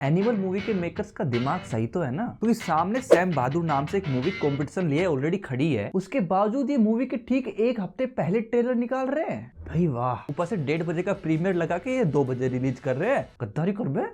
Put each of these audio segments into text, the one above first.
Animal movie के makers का दिमाग सही तो है ना, क्योंकि सामने सैम बहादुर नाम से एक मूवी कंपटीशन लिए ऑलरेडी खड़ी है, उसके बावजूद ये मूवी के ठीक एक हफ्ते पहले ट्रेलर निकाल रहे हैं। भाई वाह, ऊपर से 1:30 बजे का प्रीमियर लगा के ये 2 बजे रिलीज कर रहे हैं। गद्दारी कर बे,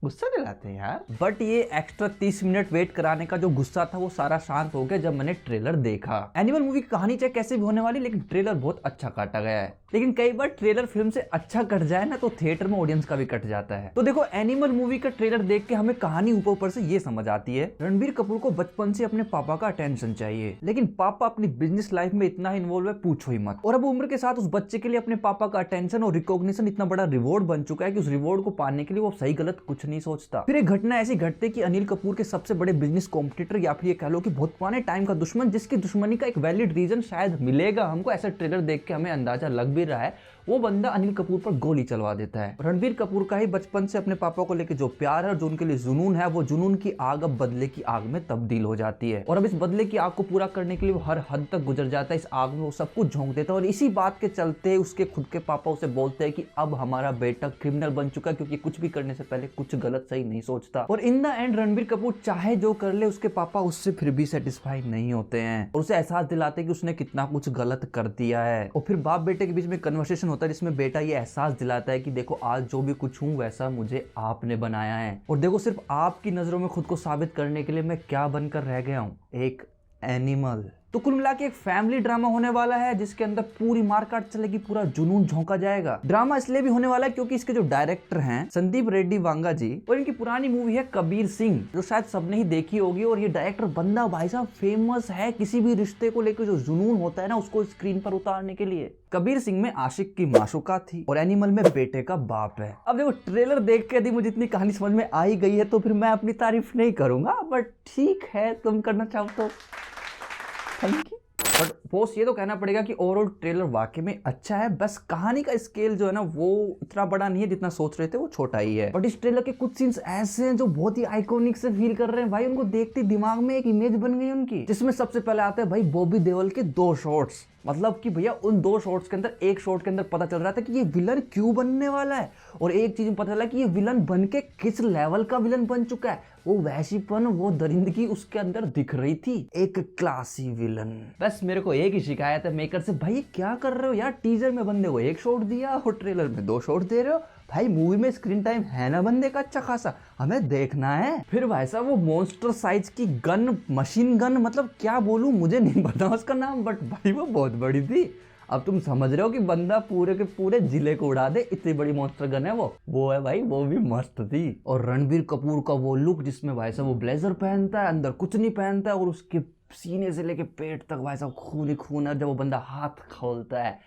गुस्सा दिलाते हैं यार। बट ये एक्स्ट्रा 30 मिनट वेट कराने का जो गुस्सा था वो सारा शांत हो गया जब मैंने ट्रेलर देखा। एनिमल मूवी की कहानी चाहे कैसे भी होने वाली, लेकिन ट्रेलर बहुत अच्छा काटा गया है। लेकिन कई बार ट्रेलर फिल्म से अच्छा कट जाए ना तो थिएटर में ऑडियंस का भी कट जाता है। तो देखो, एनिमल मूवी का ट्रेलर देख के हमें कहानी ऊपर से ये समझ आती है, रणबीर कपूर को बचपन से अपने पापा का अटेंशन चाहिए, लेकिन पापा अपनी बिजनेस लाइफ में इतना इन्वॉल्व है पूछो ही मत। और अब उम्र के साथ उस बच्चे के लिए अपने पापा का अटेंशन और रिकॉग्निशन इतना बड़ा रिवॉर्ड बन चुका है कि उस रिवॉर्ड को पाने के लिए वो सही गलत कुछ नहीं सोचता। फिर एक घटना ऐसी घटती है कि अनिल कपूर के सबसे बड़े बिजनेस कॉम्पिटिटर, या फिर ये कह लो कि बहुत पुराने टाइम का दुश्मन, जिसकी दुश्मनी का एक वैलिड रीजन शायद मिलेगा हमको, ऐसा ट्रेलर देख के हमें अंदाजा लग भी रहा है, वो बंदा अनिल कपूर पर गोली चलवा देता है। रणबीर कपूर का ही बचपन से अपने पापा को लेकर जो प्यार है और जो उनके लिए जुनून है, वो जुनून की आग अब बदले की आग में तब्दील हो जाती है। और अब इस बदले की आग को पूरा करने के लिए वो हर हद तक गुजर जाता है। इस आग में वो सब कुछ झोंक देता है और इसी बात के चलते उसके खुद के पापा उसे बोलते हैं कि अब हमारा बेटा क्रिमिनल बन चुका है, क्योंकि कुछ भी करने से पहले कुछ गलत सही नहीं सोचता। और in the end Ranbir Kapoor चाहे जो कर ले, उसके पापा उससे फिर भी सेटिस्फाई नहीं होते हैं और उसे एहसास दिलाते हैं कि उसने कितना कुछ गलत कर दिया है। और फिर बाप बेटे के बीच में कन्वर्सेशन होता है जिसमें बेटा एहसास दिलाता है कि देखो, आज जो भी कुछ हूं वैसा मुझे आपने बनाया है, और देखो सिर्फ आपकी नजरों में खुद को साबित करने के लिए मैं क्या बनकर रह गया हूं, एक एनिमल। तो कुल मिला के एक फैमिली ड्रामा होने वाला है जिसके अंदर पूरी मारकाट चलेगी, पूरा जुनून झोंका जाएगा। ड्रामा इसलिए भी होने वाला है क्योंकि इसके जो डायरेक्टर हैं संदीप रेड्डी वांगा जी, और इनकी पुरानी मूवी है कबीर सिंह, जो शायद सबने ही देखी होगी। और ये डायरेक्टर बंदा भाई साहब फेमस है किसी भी रिश्ते को लेकर जो जुनून होता है ना उसको स्क्रीन पर उतारने के लिए। कबीर सिंह में आशिक की माशुका थी और एनिमल में बेटे का बाप है। अब देखो, ट्रेलर देख के यदि मुझे इतनी कहानी समझ में आ ही गई है तो फिर मैं अपनी तारीफ नहीं करूंगा, बट ठीक है, तुम करना चाहो तो थैंक यू। बट पोस्ट ये तो कहना पड़ेगा कि ओवरऑल ट्रेलर वाकई में अच्छा है, बस कहानी का स्केल जो है ना वो इतना बड़ा नहीं है जितना सोच रहे थे, वो छोटा ही है। बट इस ट्रेलर के कुछ सीन्स ऐसे हैं जो बहुत ही आइकॉनिक से फील कर रहे हैं भाई। उनको देखते दिमाग में एक इमेज बन गई उनकी, जिसमें सबसे पहले आते हैं भाई बॉबी देओल के 2 शॉट्स। मतलब कि भैया उन 2 शॉट्स के अंदर, एक शॉट के अंदर पता चल रहा था कि ये विलन क्यों बनने वाला है, और एक चीज पता चला कि ये विलन बन के किस लेवल का विलन बन चुका है। वो वैसीपन, वो दरिंदगी उसके अंदर दिख रही थी, एक क्लासी विलन। बस मेरे को एक ही शिकायत है मेकर से, भाई क्या कर रहे हो यार, टीजर में बंदे को 1 शॉट दिया और ट्रेलर में 2 शॉट दे रहे हो। भाई मूवी में स्क्रीन टाइम है ना बंदे का अच्छा खासा, हमें देखना है। फिर भाई साहब वो मॉन्स्टर साइज की गन, मशीन गन, मतलब क्या बोलूं, मुझे नहीं पता उसका नाम, बट भाई वो बहुत बड़ी थी। अब तुम समझ रहे हो कि बंदा पूरे के पूरे जिले को उड़ा दे, इतनी बड़ी मॉन्स्टर गन है वो है भाई, वो भी मस्त थी। और रणबीर कपूर का वो लुक जिसमें भाई साहब वो ब्लेजर पहनता है, अंदर कुछ नहीं पहनता है, और उसके सीने से लेके पेट तक भाई साहब खून ही खून है। जब वो बंदा हाथ खोलता है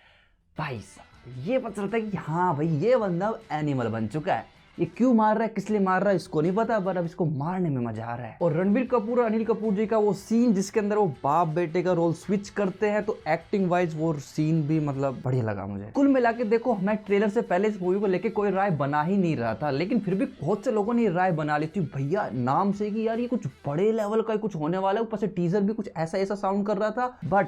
भाई साहब, ये पता चलता है कि हाँ भाई ये बंदा एनिमल बन चुका है। ये क्यों मार रहा है, किस लिए मार रहा है, इसको नहीं पता, पर अब इसको मारने में मजा आ रहा है। और रणबीर कपूर और अनिल कपूर जी का वो सीन जिसके अंदर वो बाप बेटे का रोल स्विच करते हैं, तो एक्टिंग वाइज वो सीन भी मतलब बढ़िया लगा मुझे। कुल मिला के देखो, मैं ट्रेलर से पहले इस मूवी को लेके कोई राय बना ही नहीं रहा था, लेकिन फिर भी बहुत से लोगों ने राय बना ली थी भैया नाम से कि यार ये कुछ बड़े लेवल का कुछ होने वाला है। ऊपर से टीजर भी कुछ ऐसा साउंड कर रहा था, बट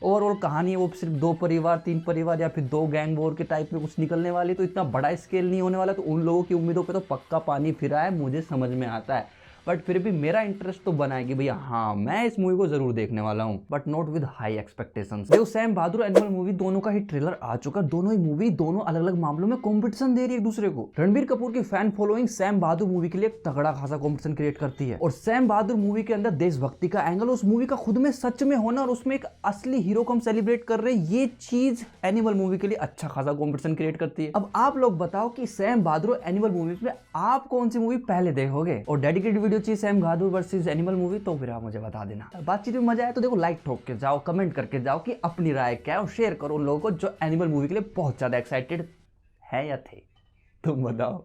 ओवरऑल कहानी है वो सिर्फ 2 परिवार, 3 परिवार या फिर 2 गैंग वॉर के टाइप में कुछ निकलने वाली, तो इतना बड़ा स्केल नहीं होने वाला। तो उन लोगों की उम्मीदों पे तो पक्का पानी फिरा है, मुझे समझ में आता है। बट फिर भी मेरा इंटरेस्ट तो बना है कि भैया हाँ मैं इस मूवी को जरूर देखने वाला हूँ, but not with high expectations. देखो, सैम बहादुर एनिमल मूवी दोनों का ही ट्रेलर आ चुका, दोनों ही मूवी दोनों अलग अलग मामलों में कंपटीशन दे रही है एक दूसरे को। रणबीर कपूर की फैन फॉलोइंग सैम बहादुर मूवी के लिए एक तगड़ा खासा कंपटीशन क्रिएट करती है, और सैम बहादुर मूवी के अंदर देशभक्ति का एंगल, उस मूवी का खुद में सच में होना, और उसमें एक असली हीरो को हम सेलिब्रेट कर रहे हैं, ये चीज एनिमल मूवी के लिए अच्छा खासा कंपटीशन क्रिएट करती है। अब आप लोग बताओ कि सैम बहादुर एनिमल मूवी में आप कौन सी मूवी पहले देखोगे, और डेडिकेटेड वीडियो चाहिए सैम बहादुर वर्सेस एनिमल मूवी, तो फिर आप मुझे बता देना। बातचीत में मजा आए तो देखो लाइक ठोक के जाओ, कमेंट करके जाओ कि अपनी राय क्या है, और शेयर करो उन लोगों को जो एनिमल मूवी के लिए बहुत ज्यादा एक्साइटेड है या थे। तुम बताओ।